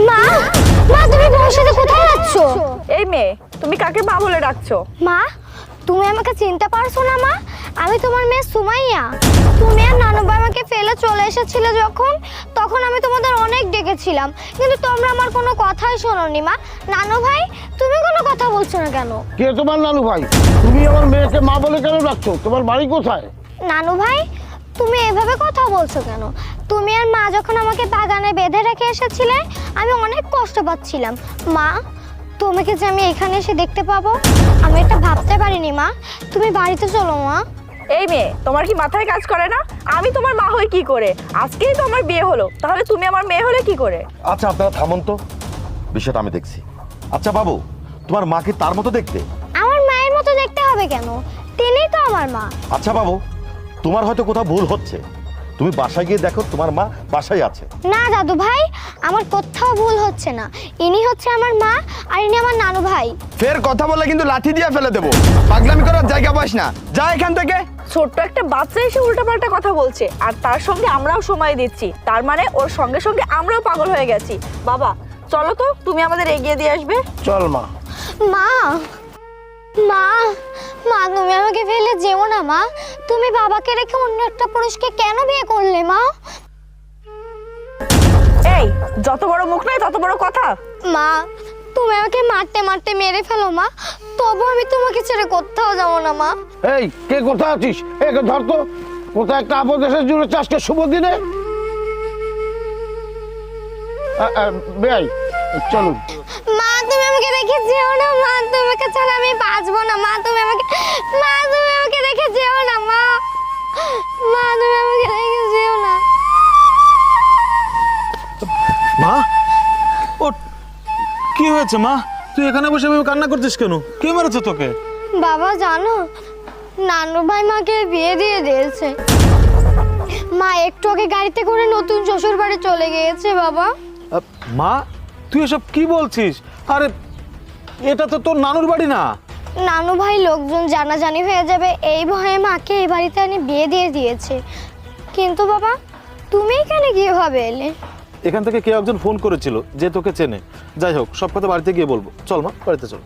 মা, মা তুমি বউর সাথে কোথায় যাচ্ছ? এই মেয়ে, তুমি কাকে মা বলে ডাকছো? মা, তুমি আমাকে চিনতে পারছো না মা? আমি তোমার মেয়ে সুমাইয়া। তুমি আর নানু ভাই আমাকে ফেলে চলে এসেছিলে তখন আমি তোমাদের অনেক ডেকেছিলাম, কিন্তু তোমরা আমার কোনো কথাই শোনোনি মা। নানু ভাই, তুমি কোনো কথা বলছো না কেন? কে তোমার নানু ভাই? তুমি আমার মেয়েকে মা বলে কেন ডাকছো? তোমার বাড়ি কোথায়? নানু ভাই, তুমি এভাবে কথা বলছো কেন? তুমি আর মা যখন আমাকে বাগানে বেঁধে রেখে এসেছিলে, আমি অনেক কষ্ট পাচ্ছিলাম। মা, তোমাকে যে আমি এখানে এসে দেখতে পাবো, আমি এটা ভাবতে পারিনি মা। তুমি বাড়িতে চলো মা। এই মেয়ে, তোমার কি মাথায় কাজ করে না? আমি তোমার মা হই কি করে? আজকেই তো আমার বিয়ে হলো, তাহলে তুমি আমার মেয়ে হলে কি করে? আচ্ছা আপনারা থামুন তো, বিষয়টা আমি দেখছি। আচ্ছা বাবু, তোমার মা কি তার মতো দেখতে? আমার মায়ের মতো দেখতে হবে কেন? তিনিই তো আমার মা। আচ্ছা বাবু, তোমার হয়তো কোথাও ভুল হচ্ছে, তুমি বাসায় গিয়ে দেখো তোমার মা বাসায় আছে। না দাদু ভাই, আমার কোথাও ভুল হচ্ছে না। ইনি হচ্ছে আমার মা আর ইনি আমার নানু ভাই। ফের কথা বলে কিন্তু লাঠি দিয়ে ফেলে দেবো। পাগলামি করার জায়গা পাস না, যা এখান থেকে। ছোট্ট একটা বাচ্চা এসে উল্টাপাল্টা কথা বলছে, আর তার সঙ্গে আমরাও সময় দিচ্ছি, তার মানে ওর সঙ্গে সঙ্গে আমরাও পাগল হয়ে গেছি। বাবা চলো তো, তুমি আমাদের এগিয়ে দিয়ে আসবে। চল মা। মা, মা, মা তুমি আমাকে ফেলে যেও না মা। তুমি বাবাকে রেখে অন্য একটা পুরুষকে কেন বিয়ে করলে মা? এই, যত বড় মুখ নয় তত বড় কথা। মা, তুমি আমাকে মারতে মারতে মেরে ফেলো মা, তবু আমি তোমাকে ছেড়ে কোথাও যাবো না মা। এই, কে কোথায় আছিস? একে ধর তো। কোথায় একটা আপদ এসে জুড়ে চাষকে শুভ দিনে। বেআই, চলুন। মা, তুমি আমাকে রেখে যেও না মা, তোমাকে ছাড়া আমি বাঁচবো না মা। তুমি আমাকে রেখে যেও না মা। মা, তুমি আমাকে রেখে যেও না। মা, ও কি হয়েছে মা? তুই এখানে বসে ভেবে কান্না করছিস কেন? কে মেরেছে তোকে? বাবা জানো, নানু ভাই মাকে বিয়ে দিয়ে দিয়েছে। মা একটু আগে গাড়িতে করে নতুন শ্বশুর বাড়ি চলে গিয়েছে বাবা। মা, তুই এসব কি বলছিস? আরে এটা তো তোর নানুর বাড়ি না। নানু ভাই লোকজন জানাজানি হয়ে যাবে এই ভয়ে মাকে এই বাড়িতে এনে বিয়ে দিয়ে দিয়েছে। কিন্তু বাবা, তুমি এখানে কিভাবে এলে? এখান থেকে কেউ একজন ফোন করেছিল যে তোকে চেনে। যাই হোক, সব কথা বাড়িতে গিয়ে বলবো। চল মা, বাড়িতে চল।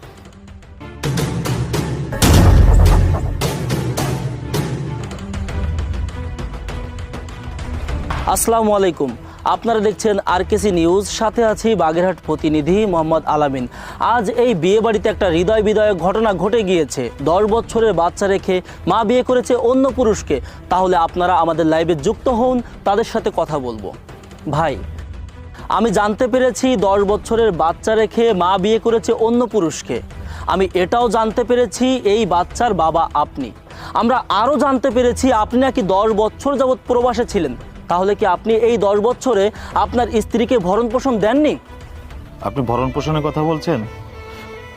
আসসালামু আলাইকুম, আপনারা দেখছেন আরকেসি নিউজ, সাথে আছি বাগেরহাট প্রতিনিধি মোহাম্মদ আলামিন। আজ এই বিয়ে বাড়িতে একটা হৃদয় বিদায়ক ঘটনা ঘটে গিয়েছে। 10 বছরের বাচ্চা রেখে মা বিয়ে করেছে অন্য পুরুষকে। তাহলে আপনারা আমাদের লাইভে যুক্ত হন, তাদের সাথে কথা বলবো। ভাই, আমি জানতে পেরেছি 10 বছরের বাচ্চা রেখে মা বিয়ে করেছে অন্য পুরুষকে। আমি এটাও জানতে পেরেছি এই বাচ্চার বাবা আপনি। আমরা আরও জানতে পেরেছি আপনি নাকি 10 বছর যাবৎ প্রবাসে ছিলেন। তাহলে কি আপনি এই 10 বছরে আপনার স্ত্রীকে ভরণ পোষণ দেননি? আপনি ভরণ পোষণের কথা বলছেন?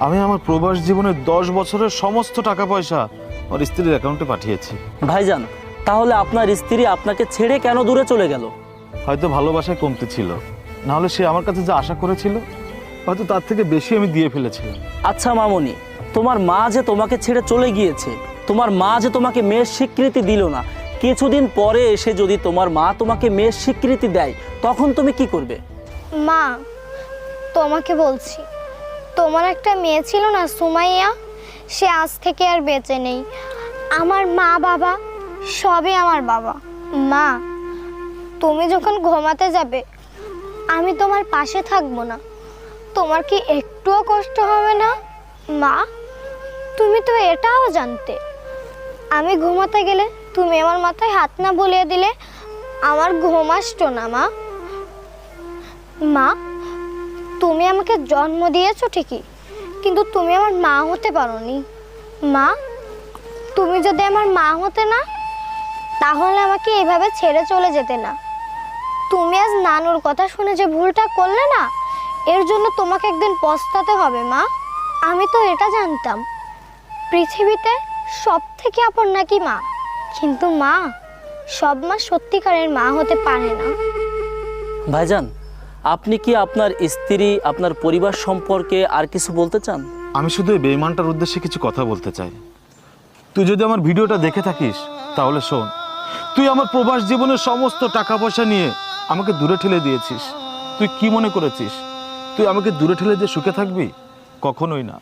আমি আমার প্রবাস জীবনের 10 বছরের সমস্ত টাকা পয়সা আমার স্ত্রীর অ্যাকাউন্টে পাঠিয়েছি। ভাইজান, তাহলে আপনার স্ত্রী আপনাকে ছেড়ে কেন দূরে চলে গেল? হয়তো ভালোবাসায় কমতি ছিল, নাহলে সে আমার কাছে যা আশা করেছিল হয়তো তার থেকে বেশি আমি দিয়ে ফেলেছিলাম। আচ্ছা মামনি, তোমার মা যে তোমাকে ছেড়ে চলে গিয়েছে, তোমার মা যে তোমাকে মেয়ের স্বীকৃতি দিল না, কিছুদিন পরে এসে যদি তোমার মা তোমাকে মেয়ের স্বীকৃতি দেয়, তখন তুমি কি করবে? মা, তোমাকে বলছি, তোমার একটা মেয়ে ছিল না সুমাইয়া, সে আজ থেকে আর বেঁচে নেই। আমার মা বাবা সবই আমার বাবা। মা, তুমি যখন ঘুমাতে যাবে আমি তোমার পাশে থাকবো না, তোমার কি একটুও কষ্ট হবে না? মা, তুমি তো এটাও জানতে আমি ঘুমাতে গেলে তুমি আমার মাথায় হাত না বুলিয়ে দিলে আমার ঘুম আসতো না। মা, মা, তুমি আমাকে জন্ম দিয়েছো ঠিকই, কিন্তু তুমি আমার মা হতে পারোনি। মা, তুমি যদি আমার মা হতে না, তাহলে আমাকে এভাবে ছেড়ে চলে যেতে না। তুমি আজ নানুর কথা শুনে যে ভুলটা করলে না, এর জন্য তোমাকে একদিন পস্তাতে হবে। মা, আমি তো এটা জানতাম পৃথিবীতে সব থেকে আপন নাকি মা, কিন্তু মা, সব মা সত্যিকারের মা হতে পারে না। ভাইজান, আপনি কি আপনার স্ত্রী, আপনার পরিবার সম্পর্কে আর কিছু বলতে চান? আমি শুধু এই বেঈমানটার উদ্দেশ্যে কিছু কথা বলতে চাই। তুই যদি আমার ভিডিওটা দেখে থাকিস তাহলে শোন, তুই আমার প্রবাস জীবনের সমস্ত টাকা পয়সা নিয়ে আমাকে দূরে ঠেলে দিয়েছিস। তুই কি মনে করেছিস তুই আমাকে দূরে ঠেলে দিয়ে সুখে থাকবি? কখনোই না।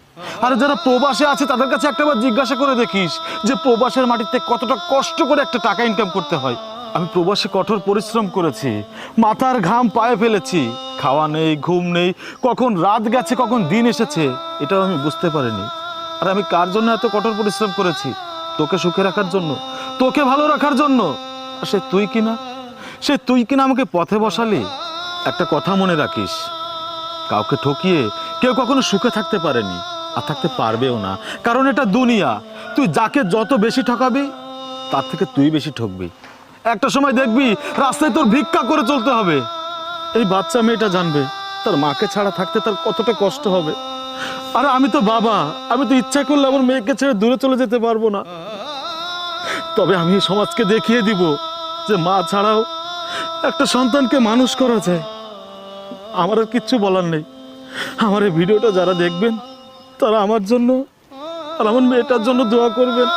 আর যারা প্রবাসে আছে তাদের কাছে একটাবার জিজ্ঞাসা করে দেখিস যে প্রবাসের মাটিতে কতটা কষ্ট করে একটা টাকা ইনকাম করতে হয়। আমি প্রবাসে কঠোর পরিশ্রম করেছি, মাথার ঘাম পায়ে ফেলেছি, খাওয়া নেই, ঘুম নেই, কখন রাত গেছে কখন দিন এসেছে এটাও আমি বুঝতে পারিনি। আর আমি কার জন্য এত কঠোর পরিশ্রম করেছি? তোকে সুখে রাখার জন্য, তোকে ভালো রাখার জন্য। আর সে তুই কিনা আমাকে পথে বসালি। একটা কথা মনে রাখিস, কাউকে ঠকিয়ে কেউ কখনো সুখে থাকতে পারেনি, আর থাকতে পারবেও না। কারণ এটা দুনিয়া, তুই যাকে যত বেশি ঠকাবি তার থেকে তুই বেশি ঠকবি। একটা সময় দেখবি রাস্তায় তোর ভিক্ষা করে চলতে হবে। এই বাচ্চা মেয়েটা জানবে তার মাকে ছাড়া থাকতে তার কতটা কষ্ট হবে। আর আমি তো বাবা, আমি তো ইচ্ছা করলে আমার মেয়েকে ছেড়ে দূরে চলে যেতে পারবো না। তবে আমি সমাজকে দেখিয়ে দিব যে মা ছাড়াও একটা সন্তানকে মানুষ করা যায়। আমার আর কিচ্ছু বলার নেই। আমার এই ভিডিওটা যারা দেখবেন তারা আমার জন্য আর আমার মেয়েটার জন্য দোয়া করবেন।